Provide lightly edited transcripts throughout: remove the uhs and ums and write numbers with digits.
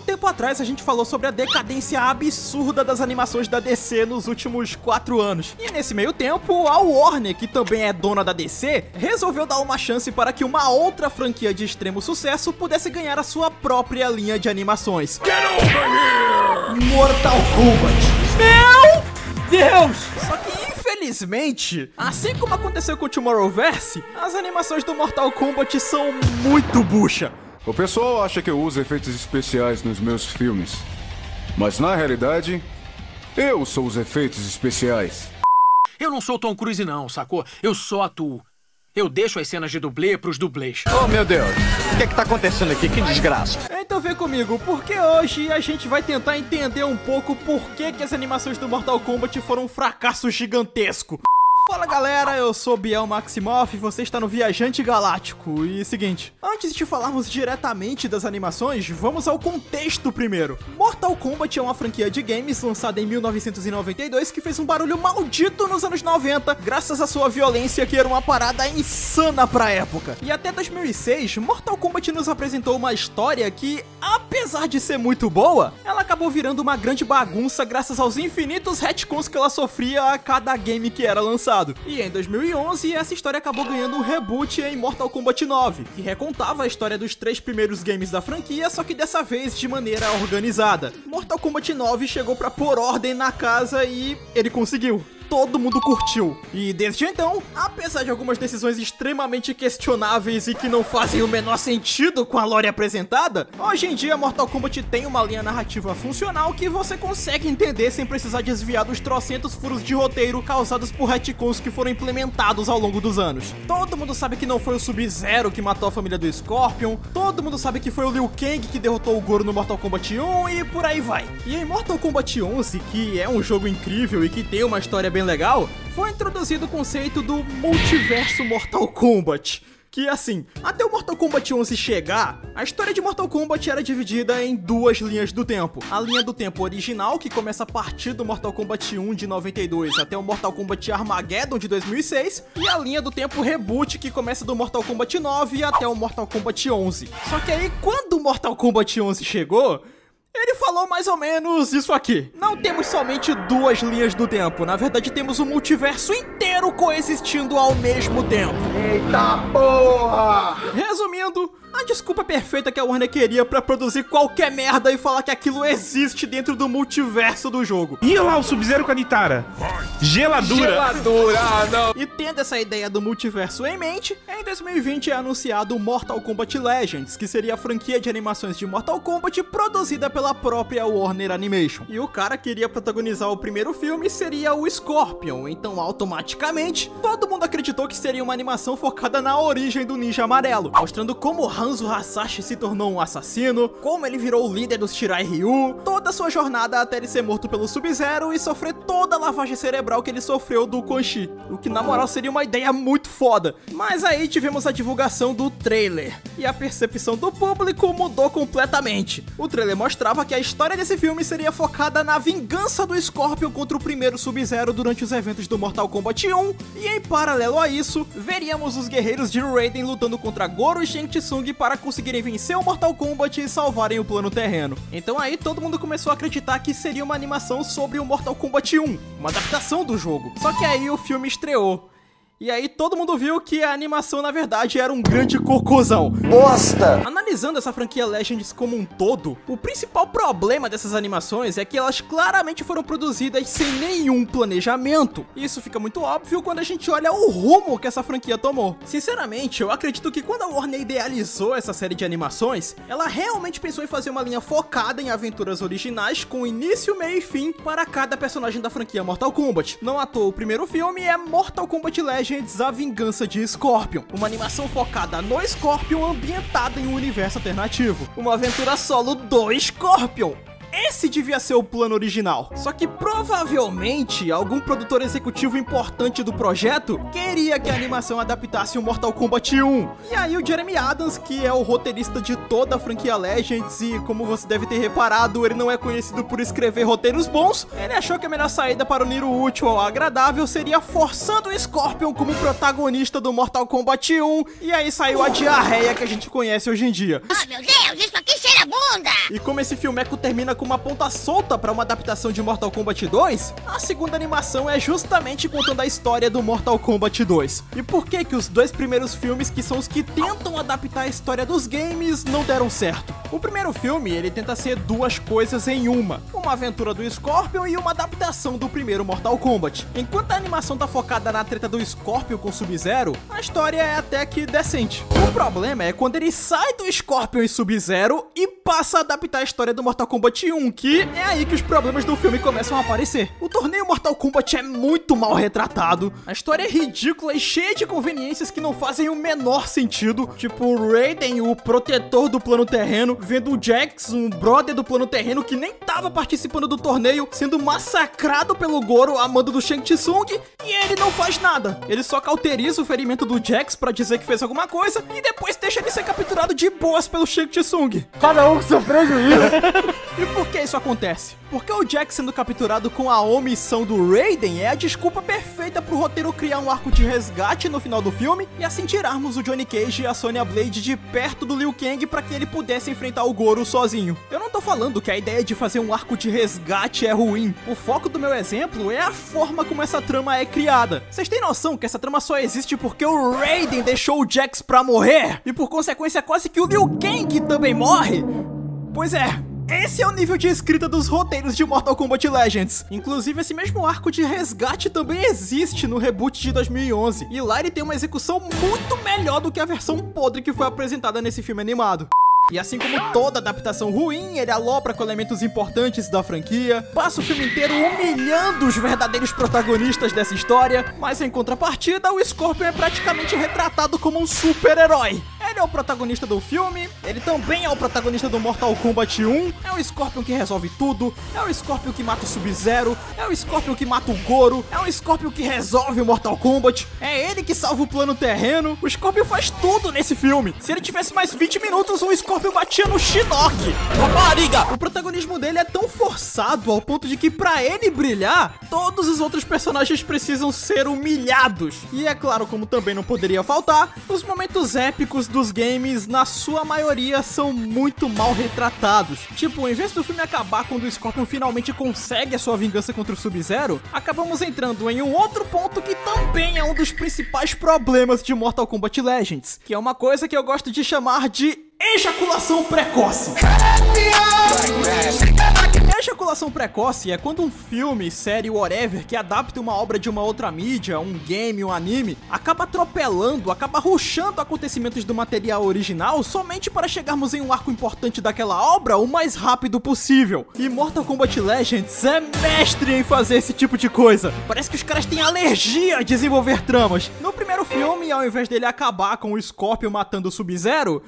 tempo atrás a gente falou sobre a decadência absurda das animações da DC nos últimos 4 anos. E nesse meio tempo, a Warner, que também é dona da DC, resolveu dar uma chance para que uma outra franquia de extremo sucesso pudesse ganhar a sua própria linha de animações. Get over here! Mortal Kombat. Meu Deus! Só que infelizmente, assim como aconteceu com o Tomorrowverse, as animações do Mortal Kombat são muito bucha. O pessoal acha que eu uso efeitos especiais nos meus filmes, mas na realidade, eu sou os efeitos especiais. Eu não sou Tom Cruise não, sacou? Eu só atuo. Eu deixo as cenas de dublê pros dublês. Oh, meu Deus. O que tá acontecendo aqui? Que desgraça. Então vem comigo, porque hoje a gente vai tentar entender um pouco por que as animações do Mortal Kombat foram um fracasso gigantesco. Fala galera, eu sou Biel Maximoff e você está no Viajante Galáctico. E seguinte, antes de falarmos diretamente das animações, vamos ao contexto primeiro. Mortal Kombat é uma franquia de games lançada em 1992 que fez um barulho maldito nos anos 90, graças à sua violência que era uma parada insana pra época. E até 2006, Mortal Kombat nos apresentou uma história que, apesar de ser muito boa, ela acabou virando uma grande bagunça graças aos infinitos retcons que ela sofria a cada game que era lançado. E em 2011, essa história acabou ganhando um reboot em Mortal Kombat 9, que recontava a história dos 3 primeiros games da franquia, só que dessa vez de maneira organizada. Mortal Kombat 9 chegou pra pôr ordem na casa e ele conseguiu. Todo mundo curtiu. E desde então, apesar de algumas decisões extremamente questionáveis e que não fazem o menor sentido com a lore apresentada, hoje em dia Mortal Kombat tem uma linha narrativa funcional que você consegue entender sem precisar desviar dos trocentos furos de roteiro causados por retcons que foram implementados ao longo dos anos. Todo mundo sabe que não foi o Sub-Zero que matou a família do Scorpion, todo mundo sabe que foi o Liu Kang que derrotou o Goro no Mortal Kombat 1 e por aí vai. E em Mortal Kombat 11, que é um jogo incrível e que tem uma história bem legal, foi introduzido o conceito do multiverso Mortal Kombat. Que assim, até o Mortal Kombat 11 chegar, a história de Mortal Kombat era dividida em 2 linhas do tempo. A linha do tempo original, que começa a partir do Mortal Kombat 1 de 92 até o Mortal Kombat Armageddon de 2006, e a linha do tempo reboot, que começa do Mortal Kombat 9 até o Mortal Kombat 11. Só que aí, quando o Mortal Kombat 11 chegou, ele falou mais ou menos isso aqui. Não temos somente 2 linhas do tempo. Na verdade, temos o multiverso inteiro coexistindo ao mesmo tempo. Eita porra! Resumindo, a desculpa perfeita que a Warner queria pra produzir qualquer merda e falar que aquilo existe dentro do multiverso do jogo. E lá o Sub-Zero com a Nitara. Geladura. Geladura, não. E tendo essa ideia do multiverso em mente, em 2020 é anunciado Mortal Kombat Legends, que seria a franquia de animações de Mortal Kombat produzida pela própria Warner Animation. E o cara que iria protagonizar o primeiro filme seria o Scorpion, então automaticamente todo mundo acreditou que seria uma animação focada na origem do Ninja Amarelo, mostrando como Hanzo Hasashi se tornou um assassino, como ele virou o líder dos Shirai Ryu, toda a sua jornada até ele ser morto pelo Sub-Zero e sofrer toda a lavagem cerebral que ele sofreu do Quan Chi, o que na moral seria uma ideia muito foda. Mas aí tivemos a divulgação do trailer, e a percepção do público mudou completamente. O trailer mostrava que a história desse filme seria focada na vingança do Scorpion contra o primeiro Sub-Zero durante os eventos do Mortal Kombat 1, e em paralelo a isso, veríamos os guerreiros de Raiden lutando contra Goro e Shang Tsung para conseguirem vencer o Mortal Kombat e salvarem o plano terreno. Então aí todo mundo começou a acreditar que seria uma animação sobre o Mortal Kombat 1, uma adaptação do jogo. Só que aí o filme estreou. E aí todo mundo viu que a animação na verdade era um grande cocôzão. Bosta! Analisando essa franquia Legends como um todo, o principal problema dessas animações é que elas claramente foram produzidas sem nenhum planejamento. Isso fica muito óbvio quando a gente olha o rumo que essa franquia tomou. Sinceramente, eu acredito que quando a Warner idealizou essa série de animações, ela realmente pensou em fazer uma linha focada em aventuras originais com início, meio e fim para cada personagem da franquia Mortal Kombat. Não à toa, o primeiro filme é Mortal Kombat Legends: A Vingança de Scorpion, uma animação focada no Scorpion ambientada em um universo alternativo, uma aventura solo do Scorpion. Esse devia ser o plano original. Só que provavelmente algum produtor executivo importante do projeto queria que a animação adaptasse o Mortal Kombat 1. E aí o Jeremy Adams, que é o roteirista de toda a franquia Legends, e como você deve ter reparado, ele não é conhecido por escrever roteiros bons, ele achou que a melhor saída para unir o útil ao agradável seria forçando o Scorpion como protagonista do Mortal Kombat 1, e aí saiu a diarreia que a gente conhece hoje em dia. Oh, meu Deus, isso aqui cheira vira bunda! E como esse filmeco termina com uma ponta solta pra uma adaptação de Mortal Kombat 2, a segunda animação é justamente contando a história do Mortal Kombat 2. E por que que os dois primeiros filmes, que são os que tentam adaptar a história dos games, não deram certo? O primeiro filme, ele tenta ser duas coisas em uma aventura do Scorpion e uma adaptação do primeiro Mortal Kombat. Enquanto a animação tá focada na treta do Scorpion com Sub-Zero, a história é até que decente. O problema é quando ele sai do Scorpion e Sub-Zero e passa a adaptar a história do Mortal Kombat 1, que é aí que os problemas do filme começam a aparecer. O torneio Mortal Kombat é muito mal retratado, a história é ridícula e cheia de conveniências que não fazem o menor sentido, tipo o Raiden, o protetor do plano terreno, vendo o Jax, um brother do plano terreno que nem tava participando do torneio, sendo massacrado pelo Goro a mando do Shang Tsung, e ele não faz nada. Ele só cauteriza o ferimento do Jax pra dizer que fez alguma coisa e depois deixa ele ser capturado de boas pelo Shang Tsung. Cada um com seu prejuízo. E por que isso acontece? Porque o Jax sendo capturado com a omissão do Raiden é a desculpa perfeita pro roteiro criar um arco de resgate no final do filme e assim tirarmos o Johnny Cage e a Sonya Blade de perto do Liu Kang pra que ele pudesse enfrentar o Goro sozinho. Eu não tô falando que a ideia de fazer um arco de resgate é ruim. O foco do meu exemplo é a forma como essa trama é criada. Vocês têm noção que essa trama só existe porque o Raiden deixou o Jax pra morrer? E por consequência quase que o Liu Kang também morre? Pois é. Esse é o nível de escrita dos roteiros de Mortal Kombat Legends. Inclusive, esse mesmo arco de resgate também existe no reboot de 2011. E lá ele tem uma execução muito melhor do que a versão podre que foi apresentada nesse filme animado. E assim como toda adaptação ruim, ele alopra com elementos importantes da franquia, passa o filme inteiro humilhando os verdadeiros protagonistas dessa história, mas em contrapartida, o Scorpion é praticamente retratado como um super-herói. Ele é o protagonista do filme, ele também é o protagonista do Mortal Kombat 1, é o Scorpion que resolve tudo, é o Scorpion que mata o Sub-Zero, é o Scorpion que mata o Goro, é o Scorpion que resolve o Mortal Kombat, é ele que salva o plano terreno, o Scorpion faz tudo nesse filme. Se ele tivesse mais 20 minutos, o Scorpion batia no Shinnok. Rapariga! O protagonismo dele é tão forçado ao ponto de que pra ele brilhar, todos os outros personagens precisam ser humilhados. E é claro, como também não poderia faltar, os momentos épicos dos games, na sua maioria, são muito mal retratados. Tipo, em vez do filme acabar quando o Scorpion finalmente consegue a sua vingança contra o Sub-Zero, acabamos entrando em um outro ponto que também é um dos principais problemas de Mortal Kombat Legends, que é uma coisa que eu gosto de chamar de ejaculação precoce. Ejaculação precoce é quando um filme, série, whatever, que adapta uma obra de uma outra mídia, um game, um anime, acaba atropelando, acaba rushando acontecimentos do material original somente para chegarmos em um arco importante daquela obra o mais rápido possível. E Mortal Kombat Legends é mestre em fazer esse tipo de coisa. Parece que os caras têm alergia a desenvolver tramas. No primeiro filme, ao invés dele acabar com o Scorpion matando o Sub-Zero,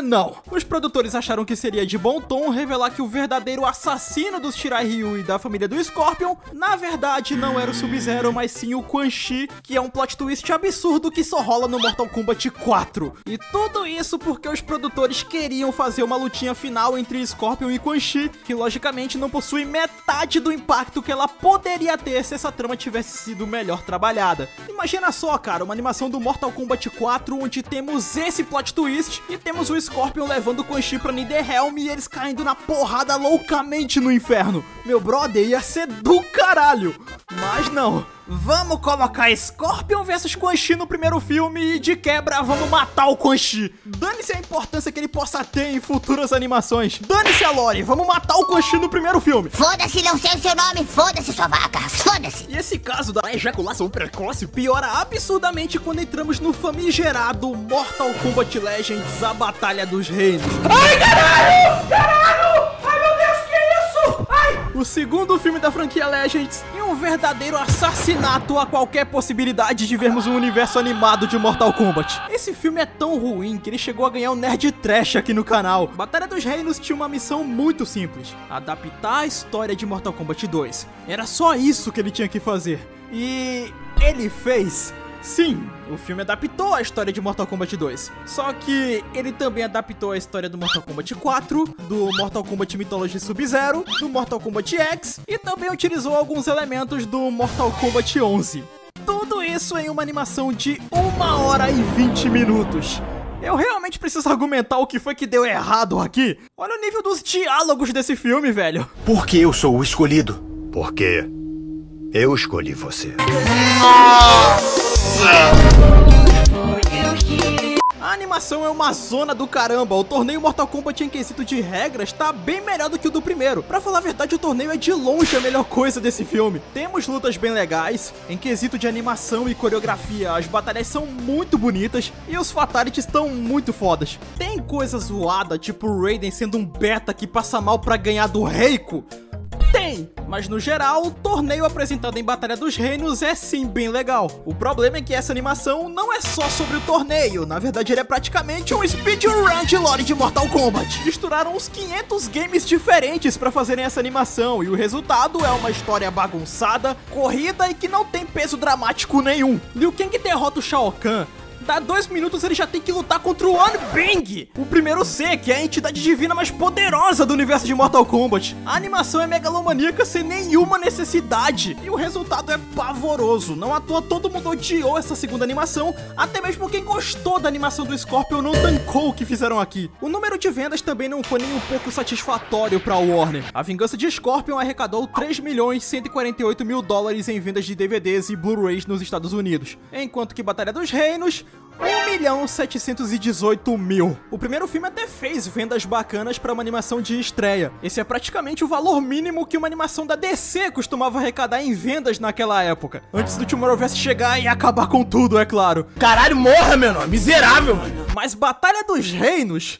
não. Os produtores acharam que seria de bom tom revelar que o verdadeiro assassino dos Shirai Ryu e da família do Scorpion, na verdade, não era o Sub-Zero, mas sim o Quan Chi, que é um plot twist absurdo que só rola no Mortal Kombat 4. E tudo isso porque os produtores queriam fazer uma lutinha final entre Scorpion e Quan Chi, que logicamente não possui metade do impacto que ela poderia ter se essa trama tivesse sido melhor trabalhada. Imagina só, cara, uma animação do Mortal Kombat 4 onde temos esse plot twist e temos o Scorpion levando o Quan Chi pra Nidherrealm e eles caindo na porrada loucamente no inferno. Meu brother, ia ser do caralho. Mas não. Vamos colocar Scorpion versus Quan Chi no primeiro filme e de quebra vamos matar o Quan Chi. Dane-se a importância que ele possa ter em futuras animações. Dane-se a lore, vamos matar o Quan Chi no primeiro filme. Foda-se, não sei o seu nome, foda-se sua vaca, foda-se. E esse caso da ejaculação precoce piora absurdamente quando entramos no famigerado Mortal Kombat Legends, a Batalha dos Reinos. Ai, caralho! Caralho! Ai, meu Deus, que isso? Ai! O segundo filme da franquia Legends e um verdadeiro assassinato a qualquer possibilidade de vermos um universo animado de Mortal Kombat. Esse filme é tão ruim que ele chegou a ganhar um Nerd Trash aqui no canal. Batalha dos Reinos tinha uma missão muito simples: adaptar a história de Mortal Kombat 2. Era só isso que ele tinha que fazer. E ele fez. Sim, o filme adaptou a história de Mortal Kombat 2. Só que ele também adaptou a história do Mortal Kombat 4, do Mortal Kombat Mythology Sub-Zero, do Mortal Kombat X e também utilizou alguns elementos do Mortal Kombat 11. Tudo isso em uma animação de 1 hora e 20 minutos. Eu realmente preciso argumentar o que foi que deu errado aqui? Olha o nível dos diálogos desse filme, velho. Por que eu sou o escolhido? Porque eu escolhi você. A animação é uma zona do caramba. O torneio Mortal Kombat em quesito de regras tá bem melhor do que o do primeiro. Pra falar a verdade, o torneio é de longe a melhor coisa desse filme. Temos lutas bem legais. Em quesito de animação e coreografia, as batalhas são muito bonitas e os fatalities estão muito fodas. Tem coisa zoada, tipo o Raiden sendo um beta que passa mal pra ganhar do Reiko? Tem, mas no geral, o torneio apresentado em Batalha dos Reinos é sim bem legal. O problema é que essa animação não é só sobre o torneio, na verdade ele é praticamente um speedrun de lore de Mortal Kombat. Misturaram uns 500 games diferentes pra fazerem essa animação e o resultado é uma história bagunçada, corrida e que não tem peso dramático nenhum. Liu Kang derrota o Shao Kahn. Dá 2 minutos ele já tem que lutar contra o Onbing, o primeiro C, que é a entidade divina mais poderosa do universo de Mortal Kombat. A animação é megalomaníaca sem nenhuma necessidade, e o resultado é pavoroso. Não à toa todo mundo odiou essa segunda animação, até mesmo quem gostou da animação do Scorpion não tancou o que fizeram aqui. O número de vendas também não foi nem um pouco satisfatório pra Warner. A Vingança de Scorpion arrecadou 3.148.000 dólares em vendas de DVDs e Blu-rays nos Estados Unidos, enquanto que Batalha dos Reinos 1.718.000. O primeiro filme até fez vendas bacanas para uma animação de estreia. Esse é praticamente o valor mínimo que uma animação da DC costumava arrecadar em vendas naquela época, antes do Tomorrowverse chegar e acabar com tudo, é claro. Caralho, morra, menor, miserável, mano. Mas Batalha dos Reinos,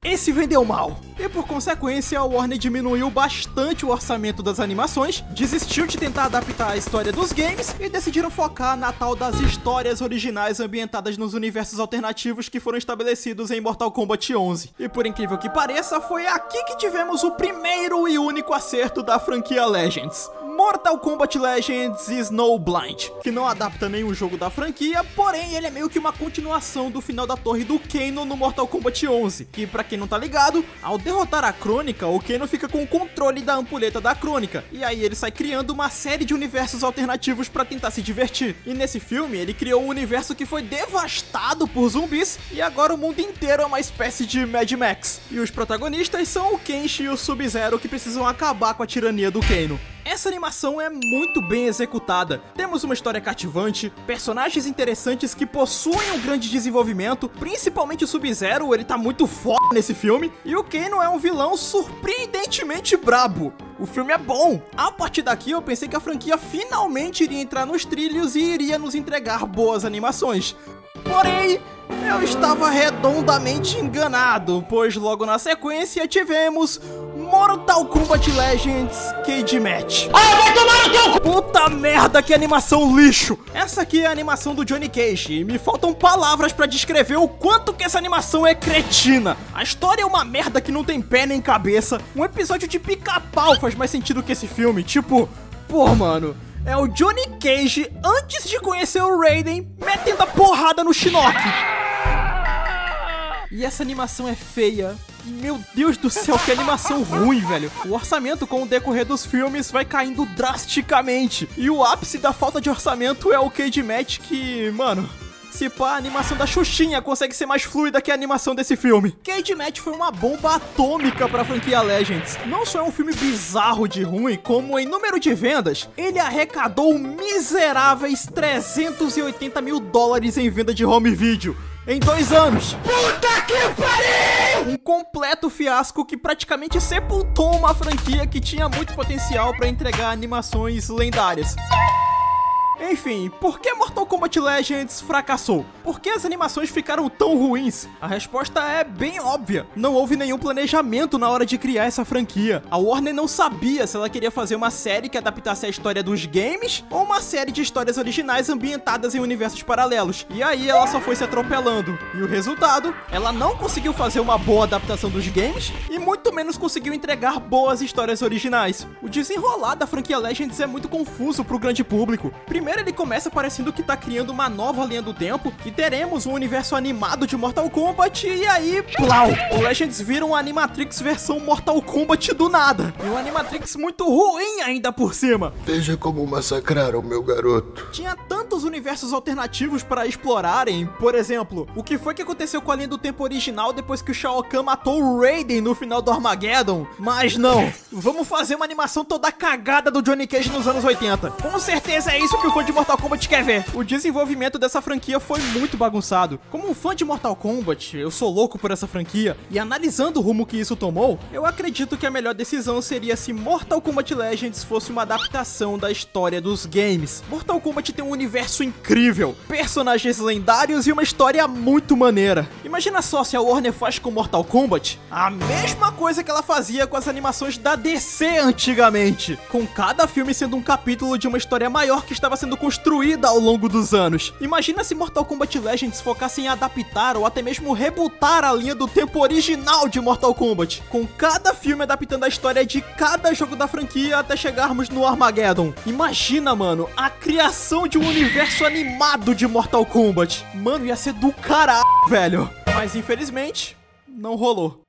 esse vendeu mal. E por consequência, a Warner diminuiu bastante o orçamento das animações, desistiu de tentar adaptar a história dos games e decidiram focar na tal das histórias originais ambientadas nos universos alternativos que foram estabelecidos em Mortal Kombat 11. E por incrível que pareça, foi aqui que tivemos o primeiro e único acerto da franquia Legends. Mortal Kombat Legends Snowblind, que não adapta nenhum jogo da franquia, porém ele é meio que uma continuação do final da torre do Kano no Mortal Kombat 11, que pra quem não tá ligado, ao derrotar a Crônica, o Kano fica com o controle da ampulheta da Crônica, e aí ele sai criando uma série de universos alternativos pra tentar se divertir. E nesse filme ele criou um universo que foi devastado por zumbis, e agora o mundo inteiro é uma espécie de Mad Max. E os protagonistas são o Kenshi e o Sub-Zero, que precisam acabar com a tirania do Kano. Essa animação é muito bem executada. Temos uma história cativante, personagens interessantes que possuem um grande desenvolvimento, principalmente o Sub-Zero, ele tá muito foda nesse filme, e o Kano é um vilão surpreendentemente brabo. O filme é bom. A partir daqui eu pensei que a franquia finalmente iria entrar nos trilhos e iria nos entregar boas animações. Porém, eu estava redondamente enganado, pois logo na sequência tivemos Mortal Kombat Legends Cage Match. Ah, vai tomar no teu... Puta merda, que animação lixo! Essa aqui é a animação do Johnny Cage e me faltam palavras pra descrever o quanto que essa animação é cretina. A história é uma merda que não tem pé nem cabeça. Um episódio de Pica-Pau faz mais sentido que esse filme, tipo... Pô, mano... É o Johnny Cage, antes de conhecer o Raiden, metendo a porrada no Shinnok. E essa animação é feia. Meu Deus do céu, que animação ruim, velho. O orçamento com o decorrer dos filmes vai caindo drasticamente. E o ápice da falta de orçamento é o Cage Match que, mano... Se pá, a animação da Xuxinha consegue ser mais fluida que a animação desse filme. Cage Match foi uma bomba atômica pra franquia Legends. Não só é um filme bizarro de ruim, como em número de vendas, ele arrecadou miseráveis 380.000 dólares em venda de home video em 2 anos. Puta que pariu! Um completo fiasco que praticamente sepultou uma franquia que tinha muito potencial pra entregar animações lendárias. Enfim, por que Mortal Kombat Legends fracassou? Por que as animações ficaram tão ruins? A resposta é bem óbvia. Não houve nenhum planejamento na hora de criar essa franquia. A Warner não sabia se ela queria fazer uma série que adaptasse a história dos games ou uma série de histórias originais ambientadas em universos paralelos. E aí ela só foi se atropelando. E o resultado? Ela não conseguiu fazer uma boa adaptação dos games e muito menos conseguiu entregar boas histórias originais. O desenrolar da franquia Legends é muito confuso pro grande público. Primeiro trailer ele começa parecendo que tá criando uma nova linha do tempo, que teremos um universo animado de Mortal Kombat, e aí, plau! O Legends vira um Animatrix versão Mortal Kombat do nada. E um Animatrix muito ruim ainda por cima. Veja como massacraram meu garoto. Tinha tantos universos alternativos para explorarem. Por exemplo, o que foi que aconteceu com a linha do tempo original depois que o Shao Kahn matou o Raiden no final do Armageddon? Mas não, vamos fazer uma animação toda cagada do Johnny Cage nos anos 80. Com certeza é isso que o fã de Mortal Kombat quer ver. O desenvolvimento dessa franquia foi muito bagunçado. Como um fã de Mortal Kombat, eu sou louco por essa franquia, e analisando o rumo que isso tomou, eu acredito que a melhor decisão seria se Mortal Kombat Legends fosse uma adaptação da história dos games. Mortal Kombat tem um universo incrível, personagens lendários e uma história muito maneira. Imagina só se a Warner faz com Mortal Kombat a mesma coisa que ela fazia com as animações da DC antigamente, com cada filme sendo um capítulo de uma história maior que estava sendo construída ao longo dos anos. Imagina se Mortal Kombat Legends focasse em adaptar ou até mesmo rebootar a linha do tempo original de Mortal Kombat, com cada filme adaptando a história de cada jogo da franquia até chegarmos no Armageddon. Imagina, mano, a criação de um universo animado de Mortal Kombat. Mano, ia ser do caralho, velho. Mas infelizmente, não rolou.